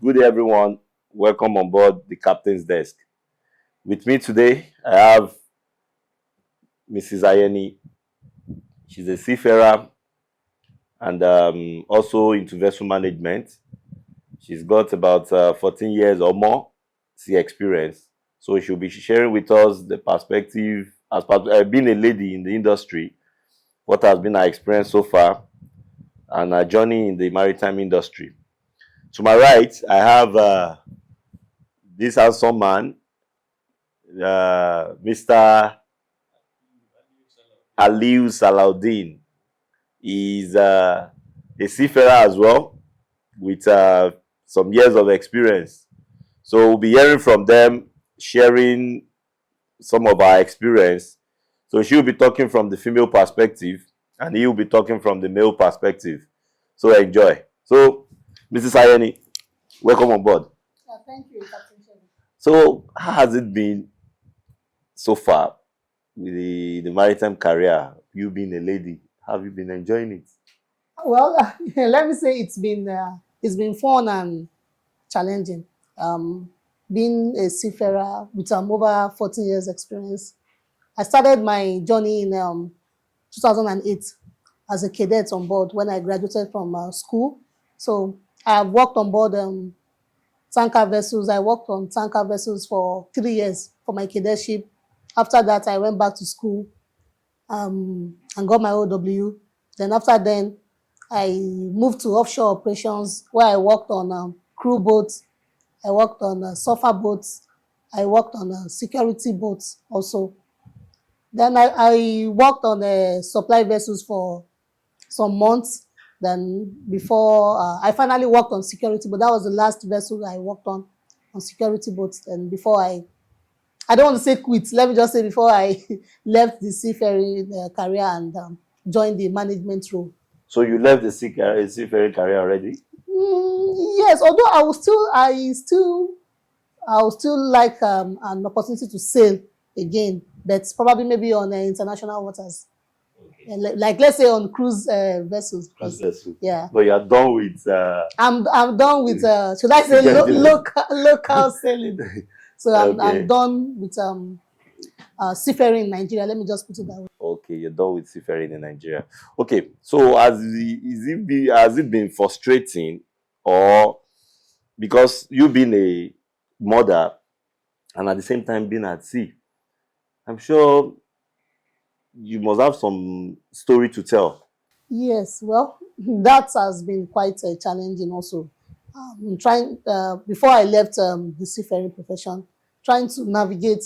Good day, everyone. Welcome on board the captain's desk. With me today, I have Mrs. Ayeni. She's a seafarer and also into vessel management. She's got about 14 years or more sea experience. So she'll be sharing with us the perspective as part being a lady in the industry, what has been her experience so far, and her journey in the maritime industry. To my right, I have this handsome man, Mr. Aliu Salaudeen. He's a seafarer as well, with some years of experience. So we'll be hearing from them, sharing some of our experience. So she'll be talking from the female perspective, and he'll be talking from the male perspective. So enjoy. So, Mrs. Ayeni, welcome on board. Thank you, Captain Sheldon. So, how has it been so far with the maritime career? You being a lady, have you been enjoying it? Well, let me say it's been fun and challenging. Being a seafarer with over 14 years experience, I started my journey in 2008 as a cadet on board when I graduated from school. So I have worked on board tanker vessels. I worked on tanker vessels for 3 years for my cadetship. After that, I went back to school and got my OW. Then after then, I moved to offshore operations where I worked on crew boats. I worked on surfer boats. I worked on security boats also. Then I worked on supply vessels for some months. Then before I finally worked on security, but that was the last vessel I worked on security boats. And before I don't want to say quit, let me just say before I left the seafaring career and joined the management role. So you left the seafaring career already? Yes, although I would still like an opportunity to sail again, but probably maybe on international waters. Okay. Like let's say on cruise vessels. Cruise vessels. Yeah. But you're done with. I'm done with. Should I say local sailing? So I'm done with seafaring in Nigeria. Let me just put it that way. Okay, you're done with seafaring in Nigeria. Okay, so has it been frustrating, or because you being a mother and at the same time being at sea, I'm sure you must have some story to tell. Yes, well, that has been quite challenging also. Trying before I left the seafaring profession, trying to navigate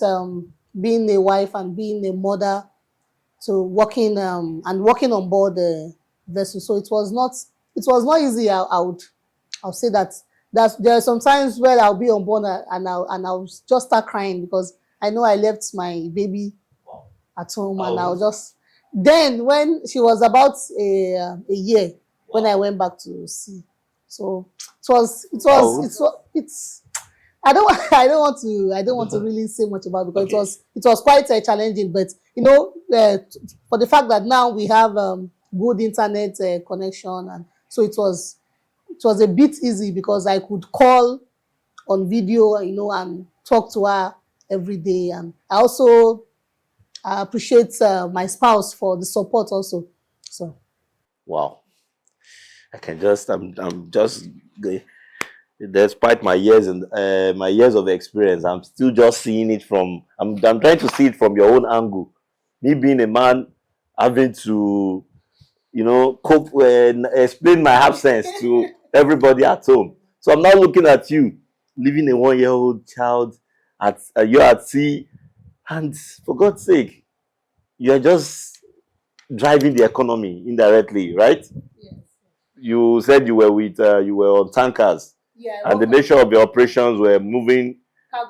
being a wife and being a mother to working on board the vessel. So it was not easy. I'll say that there are some times where I'll be on board and I'll just start crying because I know I left my baby at home and I'll just. Then when she was about a year, when I went back to sea, so it's. I don't want to really say much about it because it was quite challenging. But for the fact that now we have good internet connection, and so it was a bit easy because I could call on video, and talk to her every day. And I also appreciate my spouse for the support also. So. Wow. I'm just. Despite my years and my years of experience, I'm still just seeing it from. I'm trying to see it from your own angle. Me being a man, having to, cope and explain my absence to everybody at home. So I'm now looking at you, leaving a 1-year-old child you're at sea, and for God's sake, you're just driving the economy indirectly, right? Yes. You said you were on tankers. Yeah, and the nature of the operations were moving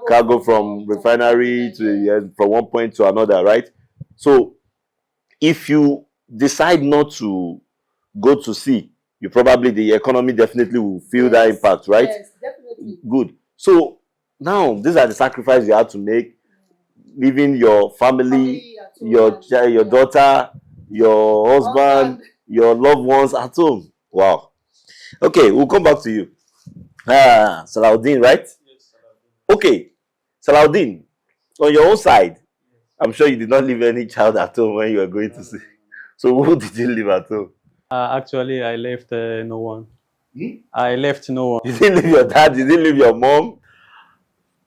cargo from refinery to from one point to another, right? So if you decide not to go to sea, the economy definitely will feel that impact, right? Yes, definitely. Good. So now these are the sacrifices you have to make, leaving your family, your daughter, your husband, your loved ones at home. Wow. Okay, we'll come back to you. Salaudin, right? Yes, Salaudin. Okay, Salaudin, on your own side, I'm sure you did not leave any child at home when you were going to see. So who did you leave at home? Actually, I left no one. Hmm? I left no one. You didn't leave your dad, you didn't leave your mom.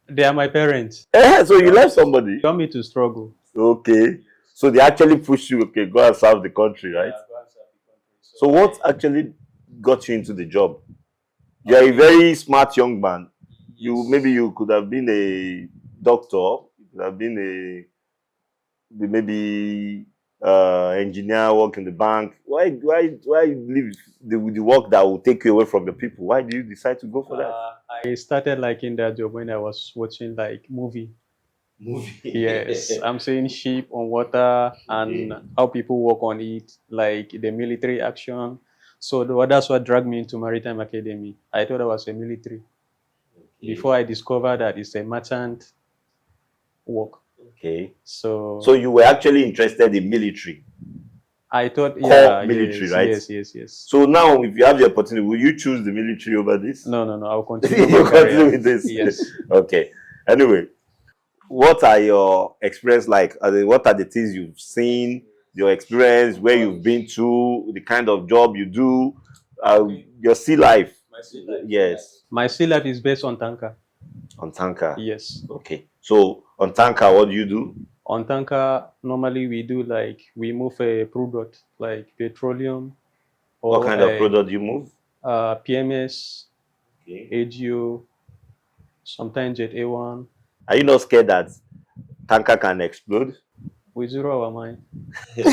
They are my parents. So you left somebody. You want me to struggle? Okay. So they actually pushed you, okay, go and serve the country, right? Yeah, go and serve the country. So what actually got you into the job? You are a very smart young man. You maybe you could have been a doctor, you could have been a maybe engineer, work in the bank. Why leave the work that will take you away from your people? Why do you decide to go for that? I started liking that job when I was watching like movie. Yes, I'm seeing ship on water and how people work on it, like the military action. So that's what dragged me into Maritime Academy. I thought I was a military before I discovered that it's a merchant work. Okay. So you were actually interested in military. I thought, Core military, yes, right? Yes. So now, if you have the opportunity, will you choose the military over this? No. I'll continue. You continue with this. Yes. Okay. Anyway, what are your experience like? What are the things you've seen? Your experience, where you've been to, the kind of job you do, your sea life. My sea life. Yes. My sea life is based on tanker. On tanker. Yes. Okay. So on tanker, what do you do? On tanker, normally we do like we move a product like petroleum. Or what kind of product do you move? PMS, Okay. AGO, sometimes Jet A1. Are you not scared that tanker can explode? We zero our mind. Yeah,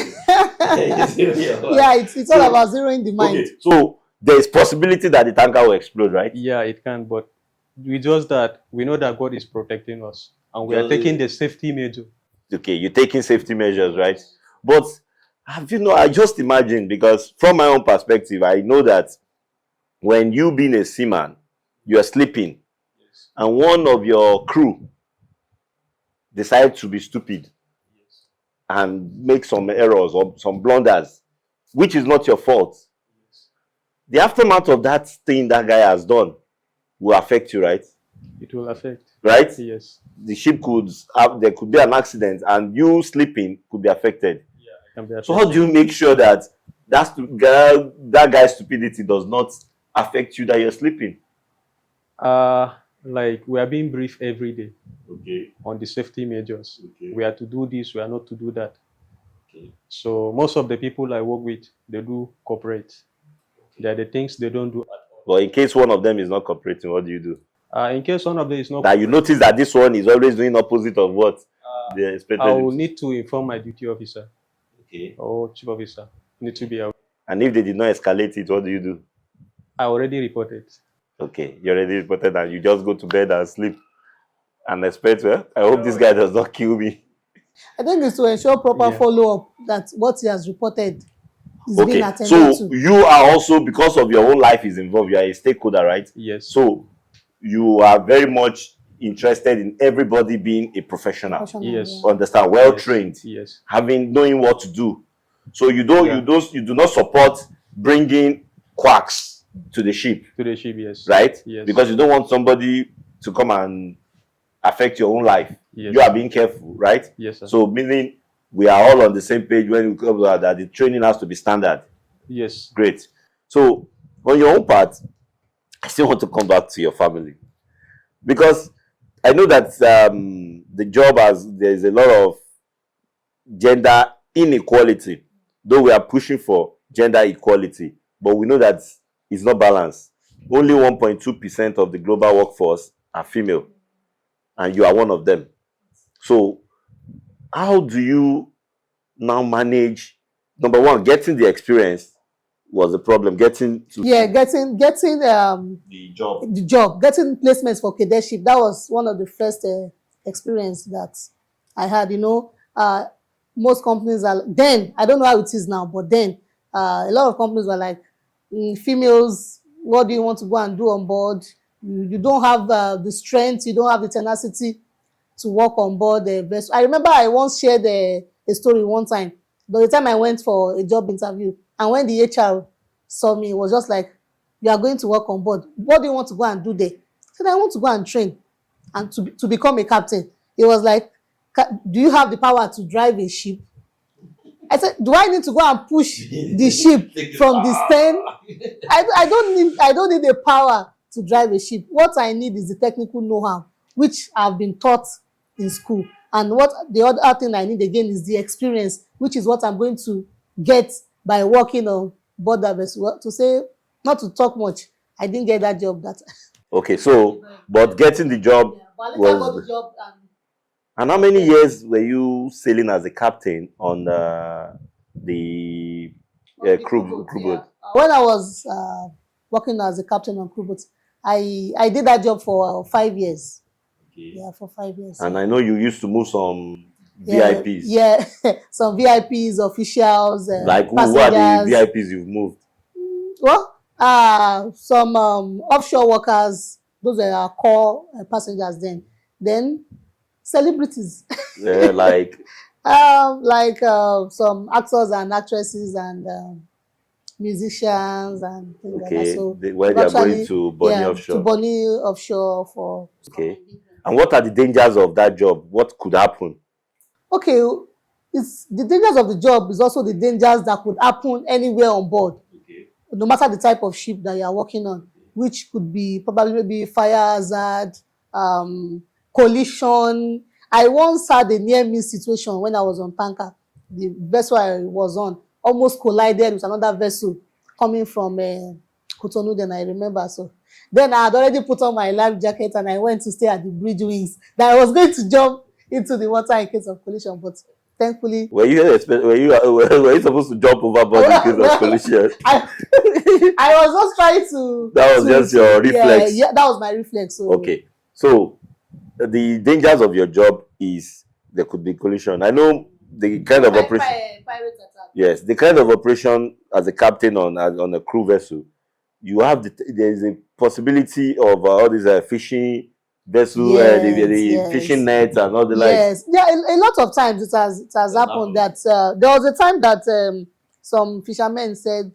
it's all about zeroing the mind. Okay. So there is possibility that the tanker will explode, right? Yeah, it can, but we just that we know that God is protecting us, and we are taking the safety measure. Okay, you're taking safety measures, right? But have you know, I just imagine, because from my own perspective, I know that when you being a seaman, you are sleeping, Yes. and one of your crew decides to be stupid Yes. and make some errors or some blunders, which is not your fault. Yes. The aftermath of that thing that guy has done will affect you, right? It will affect. Right? Yes. The ship could have, there could be an accident, and you sleeping could be affected. Yeah, it can be affected. So how do you make sure that that guy's stupidity does not affect you that you're sleeping? Like we are being briefed every day Okay. on the safety measures. Okay. We are to do this, we are not to do that. Okay. So most of the people I work with, they do cooperate. There are the things they don't do at all. But in case one of them is not cooperating, what do you do? In case one of them is not, That you notice that this one is always doing opposite of what they expected. I him will to. need to inform my duty officer Okay. or chief officer. Need to be aware. And if they did not escalate it, what do you do? I already reported. Okay, you already reported and you just go to bed and sleep and expect, well, I hope this guy does not kill me. I think it's to ensure proper follow-up that what he has reported is being Okay, attended so to. you are also, because of your own life is involved, you are a stakeholder, right? Yes. So you are very much interested in everybody being a professional. Yes. Understand? Well trained. Yes. Knowing what to do. So you do not support bringing quacks to the ship, To the ship, yes. right? Yes. Because you don't want somebody to come and affect your own life. Yes. You are being careful, right? Yes, sir. So meaning we are all on the same page when it comes to that the training has to be standard. Yes. Great. So on your own part, I still want to come back to your family, because I know that the job there's a lot of gender inequality, though we are pushing for gender equality, but we know that it's not balanced. Only 1.2% of the global workforce are female, and you are one of them. So how do you now manage, number one, getting the experience was the problem, getting getting the job. getting placements for cadetship. That was one of the first experience that I had. Most companies are then, I don't know how it is now, but then a lot of companies were like, females, what do you want to go and do on board? You don't have the strength, you don't have the tenacity to work on board the vessel. I remember I once shared a story one time. By the time I went for a job interview, and when the HR saw me, it was just like, you are going to work on board. What do you want to go and do there? I said, I want to go and train and to become a captain. He was like, do you have the power to drive a ship? I said, do I need to go and push the ship from the stern? I don't need the power to drive a ship. What I need is the technical know-how, which I've been taught in school. And what the other thing I need again is the experience, which is what I'm going to get by working on board that vessel. To say, not to talk much, I didn't get that job. Okay, so, but getting the job I got the job. And how many years were you sailing as a captain on the crew boat? When I was working as a captain on crew boat, I did that job for 5 years. Okay. Yeah, for 5 years. And I know you used to move some VIPs. Yeah, some VIPs, officials, like who are the VIPs you've moved? Well, some offshore workers. Those are our core passengers. Then celebrities. Yeah, like some actors and actresses and musicians and things like that. So where they are going to Bonny Offshore. To Bonny Offshore for. Okay. And what are the dangers of that job? What could happen? Okay, it's the dangers of the job is also the dangers that could happen anywhere on board. Okay. No matter the type of ship that you are working on, which could be probably maybe fire hazard, collision. I once had a near miss situation when I was on tanker. The vessel I was on almost collided with another vessel coming from Cotonou, then I remember. So then I had already put on my life jacket and I went to stay at the bridge wings. That I was going to jump into the water in case of collision, but thankfully. Were you supposed to jump overboard in case of collision? I was just trying to. That was just your reflex. Yeah, that was my reflex. So. Okay, so the dangers of your job is there could be collision. I know the kind of operation. Pirate attack. Yes, the kind of operation as a captain on a crew vessel, you have there is a possibility of all these fishing vessel, the fishing nets and all the like. Yes, yeah, a lot of times it has happened that there was a time that some fishermen said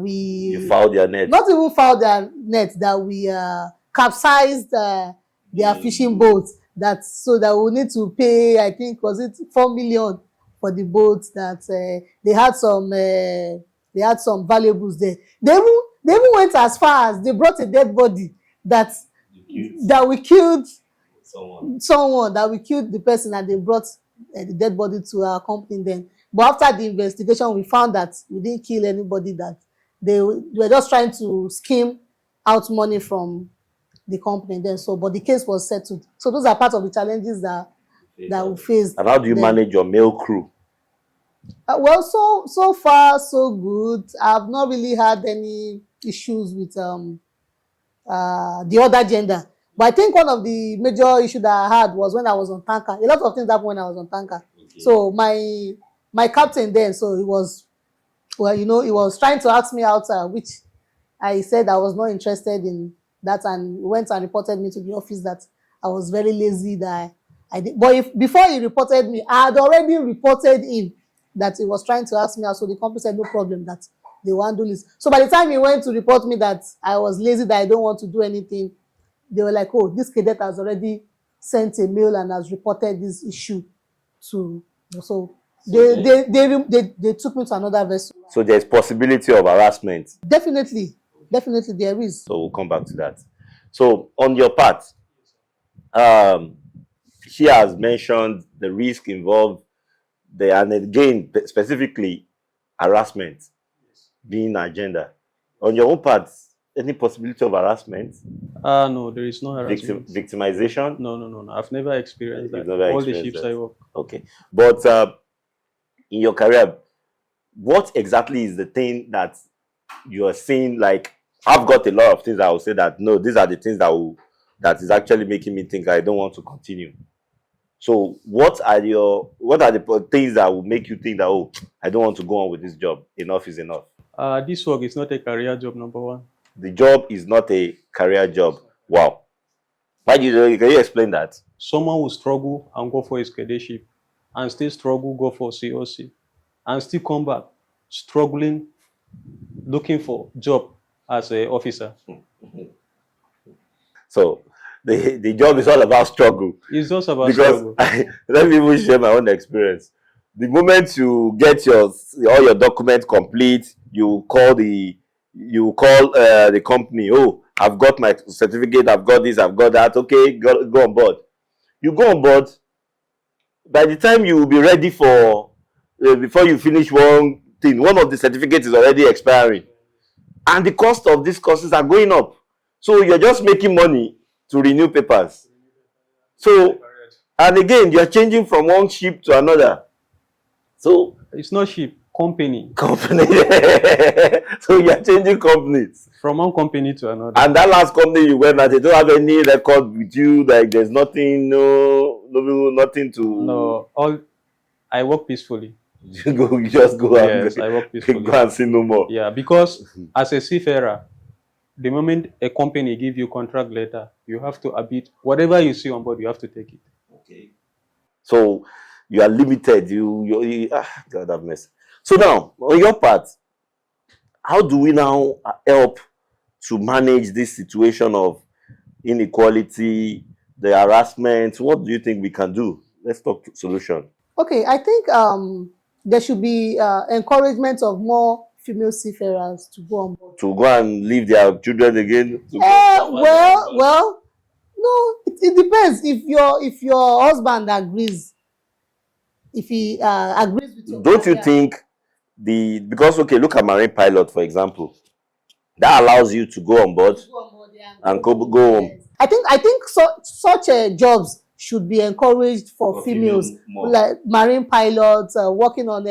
you fouled their net. Not even fouled their net, that we capsized their fishing boats. So that we need to pay, I think, was it 4 million for the boats that they had some valuables there. They even went as far as they brought a dead body that we killed someone, that we killed the person, and they brought the dead body to our company then. But after the investigation, we found that we didn't kill anybody, that they were just trying to skim out money from the company then. So, but the case was settled. So those are part of the challenges that we faced. And how do you manage your male crew? Well, so far so good. I've not really had any issues with the other gender. But I think one of the major issues that I had was when I was on tanker. A lot of things happened when I was on tanker. Okay. So my captain then, so he was, well, he was trying to ask me out, which I said I was not interested in that, and went and reported me to the office that I was very lazy, that I did. But before he reported me, I had already reported him that he was trying to ask me out. So the company said no problem, that they won't do this. So by the time he went to report me that I was lazy, that I don't want to do anything, they were like, oh, this cadet has already sent a mail and has reported this issue to. So they took me to another vessel. So there's possibility of harassment. Definitely there is. So we'll come back to that. So on your part, she has mentioned the risk involved there, and again, specifically harassment being an agenda. On your own part, any possibility of harassment? No, there is no harassment. Victimization? No. I've never experienced that. All the ships I work. Okay. But in your career, what exactly is the thing that you are seeing? Like, I've got a lot of things I will say that, no, these are the things that is actually making me think I don't want to continue. So what are the things that will make you think that, oh, I don't want to go on with this job? Enough is enough. This work is not a career job, number one. The job is not a career job. Wow. Can you explain that? Someone will struggle and go for his cadetship, and still struggle, go for COC, and still come back struggling, looking for job as a officer. So the job is all about struggle. It's just about Because struggle. let me even share my own experience. The moment you get all your documents complete, you call the company. Oh, I've got my certificate. I've got this. I've got that. Okay, go on board. You go on board. By the time you will be ready for before you finish one thing, one of the certificates is already expiring, and the cost of these courses are going up. So you're just making money to renew papers. So, and again, you're changing from one ship to another. So It's not cheap. Company. So you're changing companies. From one company to another. And that last company you went at, they don't have any record with you. Like there's nothing, nothing to. No, I work peacefully. You just go Yes, and I work peacefully. go and see no more. Yeah, because as a seafarer, the moment a company give you contract letter, you have to abide. Whatever you see on board, you have to take it. Okay. So you are limited. God have mercy. So now, on your part, how do we now help to manage this situation of inequality, the harassment? What do you think we can do? Let's talk solution. Okay, I think there should be encouragement of more female seafarers to go on board. To go and leave their children again? Well, no, it depends. If your husband agrees, if he agrees with your Don't you career. think because okay, look at marine pilot, for example. That allows you to go on board and go home. I think such jobs should be encouraged for females, more. like marine pilots, working on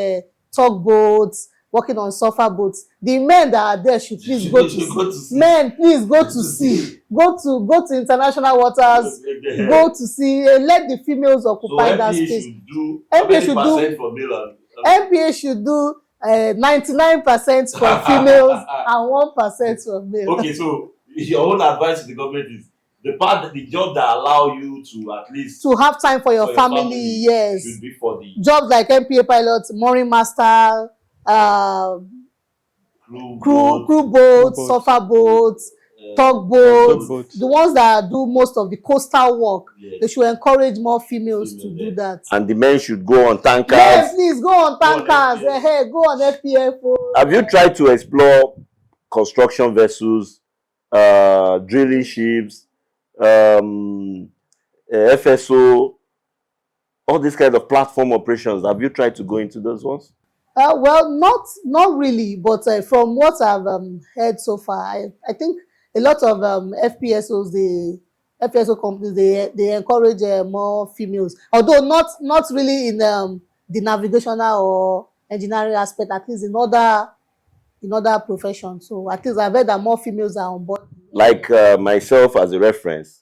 tugboats, working on surfer boats. The men that are there should please go to sea. Men, please go to sea. Go to international waters. Go to sea. Let the females occupy that space. MPA should do 99% for females and 1% for males. Okay, so your own advice to the government is the job that allow you to at least to have time for your family, yes. Should be for the jobs like MPA pilots, mooring master, crew boats, surfer boats, tugboats, the ones that do most of the coastal work. Yes. They should encourage more females to do that. And the men should go on tankers. Yes, please go on tankers. Go on FPFO. Have you tried to explore construction vessels, drilling ships, FSO, all these kind of platform operations? Have you tried to go into those ones? Well, not really, but from what I've heard so far, I think a lot of FPSOs, the FPSO companies, they encourage more females, although not really in the navigational or engineering aspect, at least in other professions. So at least I've heard that more females are on board. Like myself as a reference,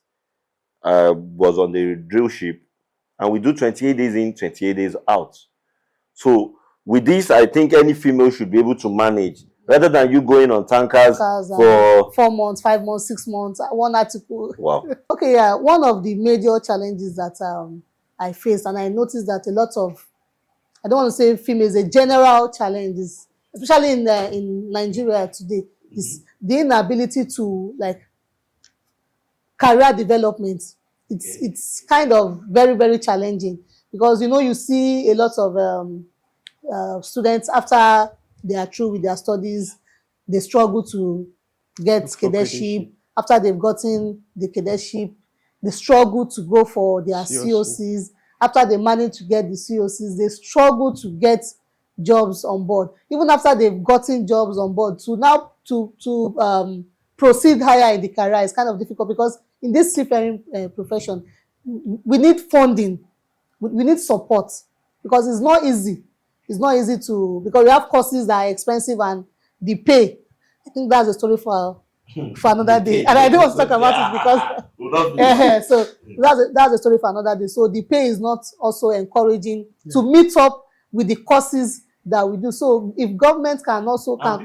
was on the drill ship, and we do 28 days in, 28 days out. So with this, I think any female should be able to manage, rather than you going on tankers for 4 months, 5 months, 6 months, one article. Wow. Okay, yeah. One of the major challenges that I faced, and I noticed that a lot of, I don't want to say females, a general challenges, especially in Nigeria today, is the inability to career development. It's kind of very, very challenging, because you see a lot of students, after they are through with their studies, they struggle to get cadetship. After they've gotten the cadetship, they struggle to go for their COCs. After they manage to get the COCs, they struggle to get jobs on board. Even after they've gotten jobs on board, to proceed higher in the career is kind of difficult, because in this seafaring profession, we need funding, we need support, because it's not easy. It's not easy because we have courses that are expensive, and the pay, I think that's a story for another day. And I don't want to talk about it because so that's a story for another day. So the pay is not also encouraging to meet up with the courses that we do. So if government can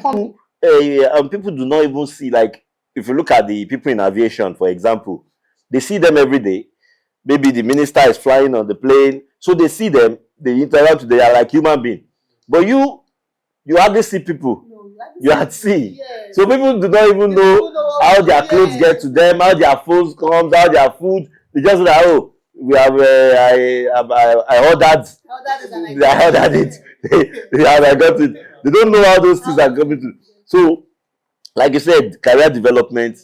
come. People do not even see, like, if you look at the people in aviation, for example, they see them every day. Maybe the minister is flying on the plane, so they see them, they interact, they are like human beings. But you hardly see people. No, You're at sea. Yes. So people do not even They know don't know how their clothes yes. get to them, how their phones comes, how their food. They just like, oh, we have. I ordered. I ordered it. I got it. They don't know how those things are coming to. So, like you said, career development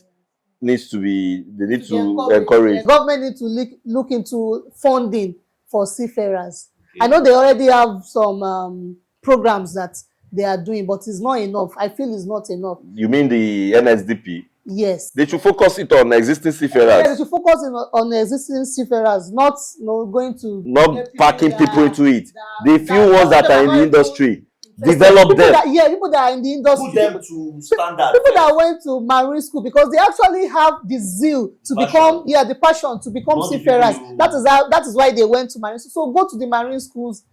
needs to be. They need to encourage. The government need to look into funding for seafarers. I know they already have some programs that they are doing, but it's not enough. I feel it's not enough. You mean the NSDP? Yes. They should focus it on existing seafarers. Yeah, they should focus on existing seafarers, not going to not packing people into it. The few ones that are in the industry, develop them. People that are in the industry. Put them to standard. People that went to marine school because they actually have the zeal to become, the passion to become seafarers. That is why they went to marine school. So go to the marine schools,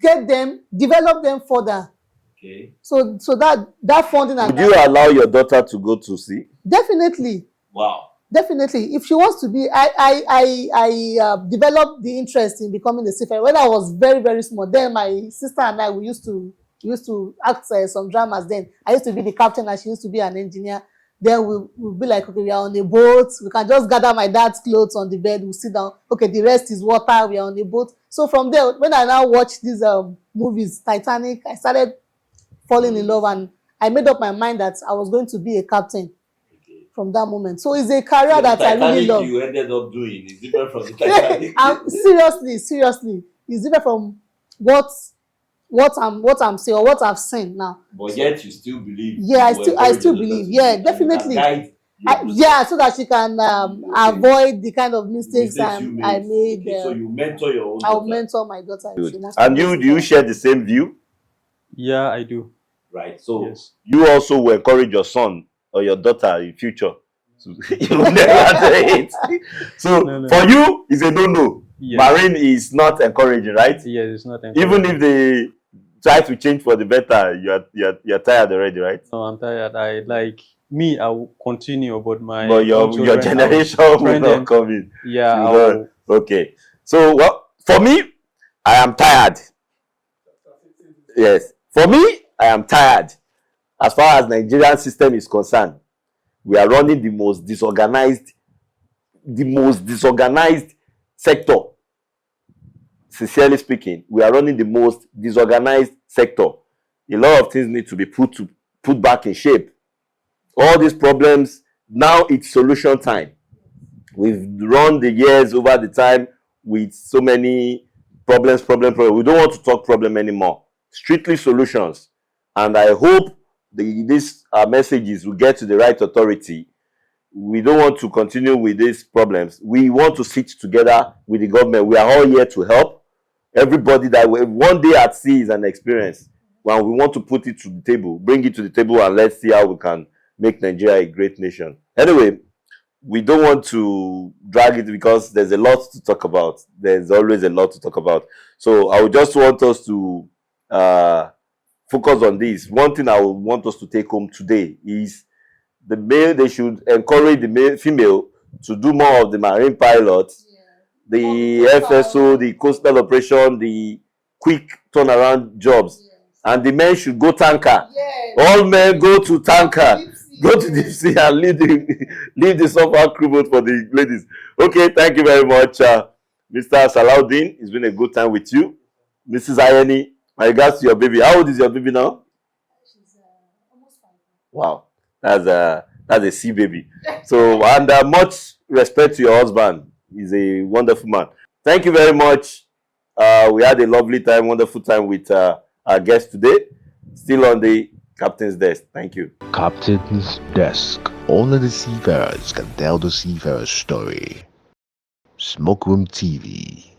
get them, develop them further. Okay. So that funding. Would you allow your daughter to go to sea? Definitely. Wow. Definitely. If she wants to be, I developed the interest in becoming a seafarer when I was very, very small. Then my sister and I, we used to act some dramas. Then I used to be the captain and she used to be an engineer. Then we'll be like, okay, we are on a boat. We can just gather my dad's clothes on the bed. We'll sit down. Okay, the rest is water. We are on a boat. So from there, when I now watch these movies, Titanic, I started falling in love and I made up my mind that I was going to be a captain from that moment. So it's a career that I really love. You ended up doing is different from the Titanic. seriously, it's different from what I'm saying or what I've seen now. But yet you still believe. Yeah, I still believe. Yeah, definitely. So that she can avoid the kind of mistakes I made. Okay, so you mentor your own. I'll mentor my daughter. And do you share the same view? Yeah, I do. Right. So yes. You also will encourage your son or your daughter in future. So you will never say it. So no. For you, it's a no. Yes. Marine is not encouraging, right? Yes, it's not encouraging. Even if they try to change for the better, you're tired already, right? No, I'm tired. I will continue, but your generation will not come in. Yeah. Okay. So for me, I am tired. Yes. For me, I am tired. As far as Nigerian system is concerned, we are running the most disorganized sector. Sincerely speaking, we are running the most disorganized sector. A lot of things need to be put back in shape. All these problems, now it's solution time. We've run the years over the time with so many problems. We don't want to talk problem anymore. Strictly solutions. And I hope these messages will get to the right authority. We don't want to continue with these problems. We want to sit together with the government. We are all here to help. Everybody that one day at sea is an experience. When we want to put it to the table, bring it to the table, and let's see how we can make Nigeria a great nation. Anyway, we don't want to drag it because there's a lot to talk about. There's always a lot to talk about. So I would just want us to focus on this. One thing I would want us to take home today is the male. They should encourage the female to do more of the marine pilot, the FSO, the coastal operation, the quick turnaround jobs. And the men should go tanker. All men go to tanker. Go to deep sea and leave the sofa crew boat for the ladies. Okay, thank you very much, Mr. Salahuddin. It's been a good time with you. Mrs. Ayeni, my regards to your baby. How old is your baby now? She's almost 5. Wow, that's a sea baby. So, and much respect to your husband. He's a wonderful man. Thank you very much. We had a lovely time, wonderful time with our guest today. Still on the Captain's Desk. Thank you. Captain's Desk. Only the seafarers can tell the seafarer's story. Smoke Room TV.